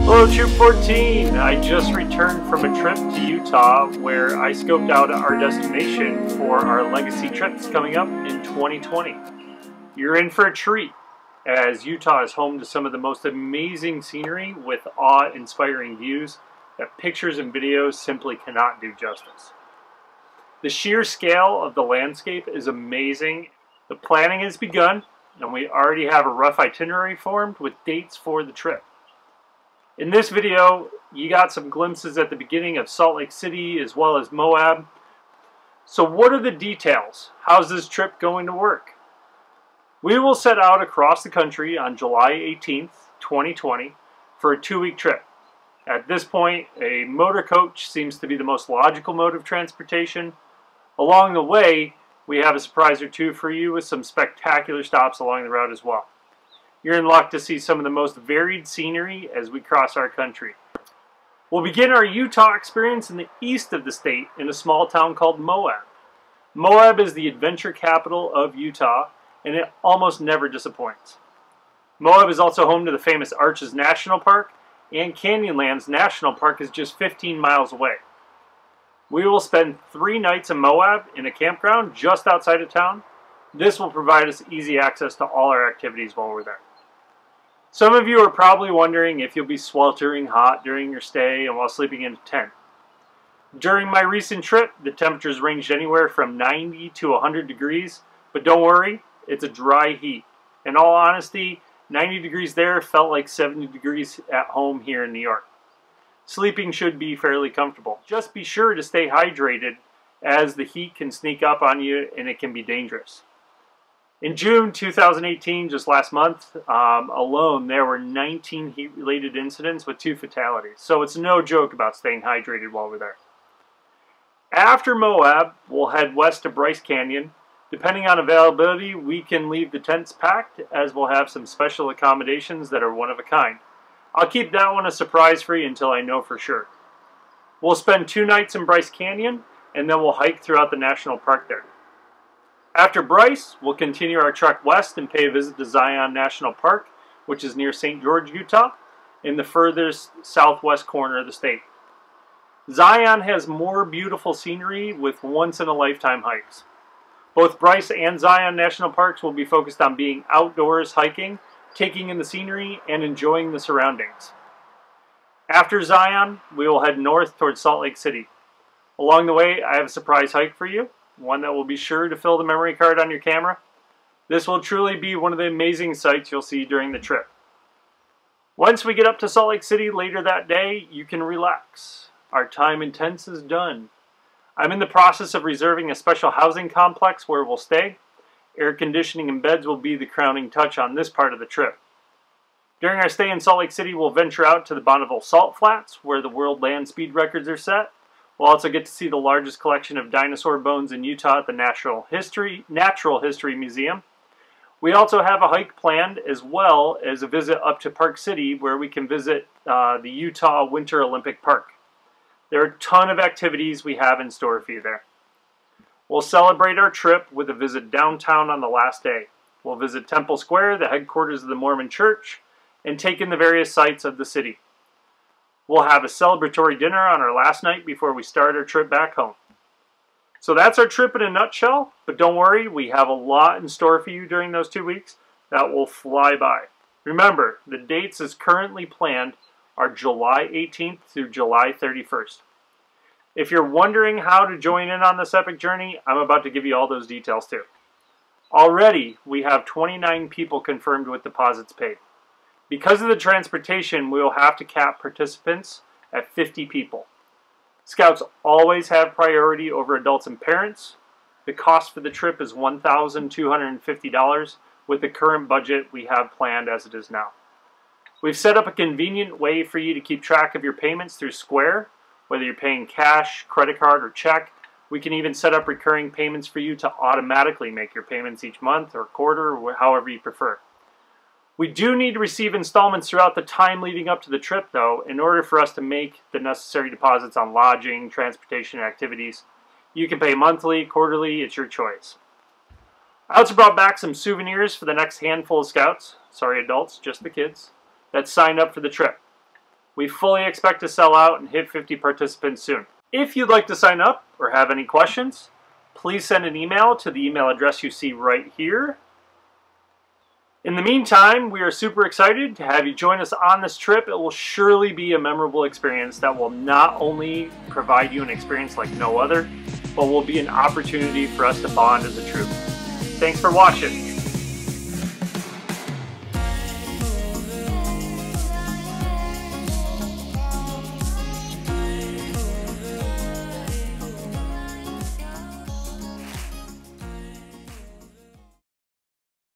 Hello Troop 14! I just returned from a trip to Utah where I scoped out our destination for our legacy trips coming up in 2020. You're in for a treat, as Utah is home to some of the most amazing scenery with awe-inspiring views that pictures and videos simply cannot do justice. The sheer scale of the landscape is amazing. The planning has begun, and we already have a rough itinerary formed with dates for the trip. In this video, you got some glimpses at the beginning of Salt Lake City as well as Moab. So what are the details? How's this trip going to work? We will set out across the country on July 18th, 2020 for a 2-week trip. At this point, a motor coach seems to be the most logical mode of transportation. Along the way, we have a surprise or two for you with some spectacular stops along the route as well. You're in luck to see some of the most varied scenery as we cross our country. We'll begin our Utah experience in the east of the state in a small town called Moab. Moab is the adventure capital of Utah, and it almost never disappoints. Moab is also home to the famous Arches National Park, and Canyonlands National Park is just 15 miles away. We will spend 3 nights in Moab in a campground just outside of town. This will provide us easy access to all our activities while we're there. Some of you are probably wondering if you'll be sweltering hot during your stay and while sleeping in a tent. During my recent trip, the temperatures ranged anywhere from 90 to 100 degrees, but don't worry, it's a dry heat. In all honesty, 90 degrees there felt like 70 degrees at home here in New York. Sleeping should be fairly comfortable. Just be sure to stay hydrated, as the heat can sneak up on you and it can be dangerous. In June 2018, just last month alone, there were 19 heat-related incidents with 2 fatalities. So it's no joke about staying hydrated while we're there. After Moab, we'll head west to Bryce Canyon. Depending on availability, we can leave the tents packed, as we'll have some special accommodations that are one of a kind. I'll keep that one a surprise for you until I know for sure. We'll spend 2 nights in Bryce Canyon, and then we'll hike throughout the national park there. After Bryce, we'll continue our trek west and pay a visit to Zion National Park, which is near St. George, Utah, in the furthest southwest corner of the state. Zion has more beautiful scenery with once-in-a-lifetime hikes. Both Bryce and Zion National Parks will be focused on being outdoors hiking, taking in the scenery, and enjoying the surroundings. After Zion, we will head north towards Salt Lake City. Along the way, I have a surprise hike for you. One that will be sure to fill the memory card on your camera. This will truly be one of the amazing sights you'll see during the trip. Once we get up to Salt Lake City later that day, you can relax. Our time in tents is done. I'm in the process of reserving a special housing complex where we'll stay. Air conditioning and beds will be the crowning touch on this part of the trip. During our stay in Salt Lake City, we'll venture out to the Bonneville Salt Flats, where the world land speed records are set. We'll also get to see the largest collection of dinosaur bones in Utah at the Natural History Museum. We also have a hike planned, as well as a visit up to Park City, where we can visit the Utah Winter Olympic Park. There are a ton of activities we have in store for you there. We'll celebrate our trip with a visit downtown on the last day. We'll visit Temple Square, the headquarters of the Mormon Church, and take in the various sights of the city. We'll have a celebratory dinner on our last night before we start our trip back home. So that's our trip in a nutshell, but don't worry, we have a lot in store for you during those 2 weeks that will fly by. Remember, the dates as currently planned are July 18th through July 31st. If you're wondering how to join in on this epic journey, I'm about to give you all those details too. Already, we have 29 people confirmed with deposits paid. Because of the transportation, we will have to cap participants at 50 people. Scouts always have priority over adults and parents. The cost for the trip is $1,250 with the current budget we have planned as it is now. We've set up a convenient way for you to keep track of your payments through Square, whether you're paying cash, credit card, or check. We can even set up recurring payments for you to automatically make your payments each month or quarter, or however you prefer. We do need to receive installments throughout the time leading up to the trip, though, in order for us to make the necessary deposits on lodging, transportation, and activities. You can pay monthly, quarterly, it's your choice. I also brought back some souvenirs for the next handful of scouts, sorry adults, just the kids, that signed up for the trip. We fully expect to sell out and hit 50 participants soon. If you'd like to sign up or have any questions, please send an email to the email address you see right here. In the meantime, we are super excited to have you join us on this trip. It will surely be a memorable experience that will not only provide you an experience like no other, but will be an opportunity for us to bond as a troop. Thanks for watching.